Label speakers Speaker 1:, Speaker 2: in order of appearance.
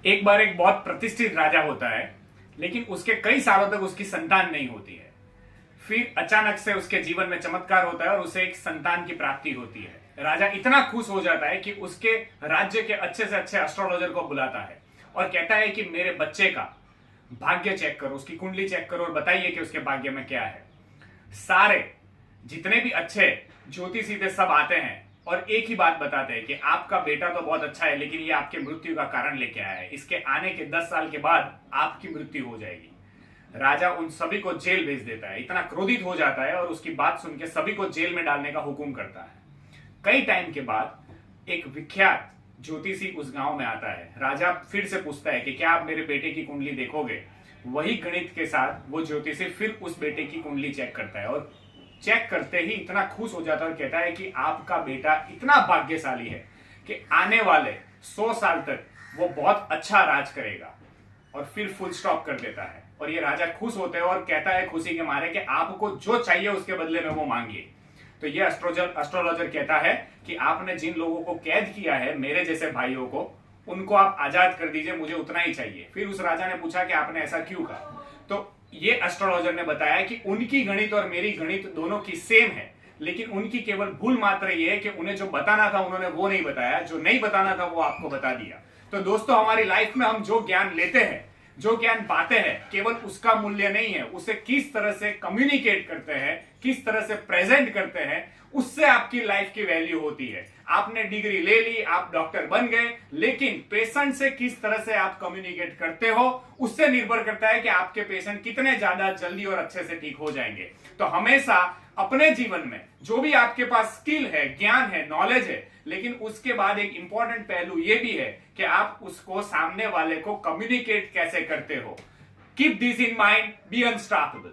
Speaker 1: एक बार एक बहुत प्रतिष्ठित राजा होता है, लेकिन उसके कई सालों तक उसकी संतान नहीं होती है। फिर अचानक से उसके जीवन में चमत्कार होता है और उसे एक संतान की प्राप्ति होती है। राजा इतना खुश हो जाता है कि उसके राज्य के अच्छे से अच्छे एस्ट्रोलॉजर को बुलाता है और कहता है कि मेरे बच्चे का भाग्य चेक करो, उसकी कुंडली चेक करो और बताइए कि उसके भाग्य में क्या है। सारे जितने भी अच्छे ज्योतिषी थे सब आते हैं और एक ही बात बताते हैं कि आपका बेटा तो बहुत अच्छा है, लेकिन ये आपके मृत्यु का कारण लेके आया है। इसके आने के 10 साल के बाद आपकी मृत्यु हो जाएगी। राजा उन सभी को जेल भेज देता है, इतना क्रोधित हो जाता है और उसकी बात सुन के सभी को जेल में डालने का हुक्म करता है। कई टाइम के बाद एक विख्यात ज्योतिषी उस गांव में आता है। राजा फिर से पूछता है कि क्या आप मेरे बेटे की कुंडली देखोगे। वही गणित के साथ वो ज्योतिषी फिर उस बेटे की कुंडली चेक करता है और चेक करते ही इतना खुश हो जाता है और कहता है कि आपका बेटा इतना भाग्यशाली है कि आने वाले 100 साल तक वो बहुत अच्छा राज करेगा। और फिर फुल स्टॉप कर देता है और ये राजा खुश होते हैं और कहता है खुशी के मारे कि आपको जो चाहिए उसके बदले में वो मांगिए। तो ये एस्ट्रोलॉजर कहता है कि आपने जिन लोगों को कैद किया है, मेरे जैसे भाइयों को, उनको आप आजाद कर दीजिए, मुझे उतना ही चाहिए। फिर उस राजा ने पूछा कि आपने ऐसा क्यों कहा। तो ये एस्ट्रोलॉजर ने बताया कि उनकी गणित और मेरी गणित दोनों की सेम है, लेकिन उनकी केवल भूल मात्र ये है कि उन्हें जो बताना था उन्होंने वो नहीं बताया, जो नहीं बताना था वो आपको बता दिया। तो दोस्तों, हमारी लाइफ में हम जो ज्ञान लेते हैं, जो ज्ञान पाते हैं, केवल उसका मूल्य नहीं है, उसे किस तरह से कम्युनिकेट करते हैं, किस तरह से प्रेजेंट करते हैं, उससे आपकी लाइफ की वैल्यू होती है। आपने डिग्री ले ली, आप डॉक्टर बन गए, लेकिन पेशेंट से किस तरह से आप कम्युनिकेट करते हो उससे निर्भर करता है कि आपके पेशेंट कितने ज्यादा जल्दी और अच्छे से ठीक हो जाएंगे। तो हमेशा अपने जीवन में जो भी आपके पास स्किल है, ज्ञान है, नॉलेज है, लेकिन उसके बाद एक इंपॉर्टेंट पहलू यह भी है कि आप उसको सामने वाले को कम्युनिकेट कैसे करते हो। Keep this in mind, be unstoppable.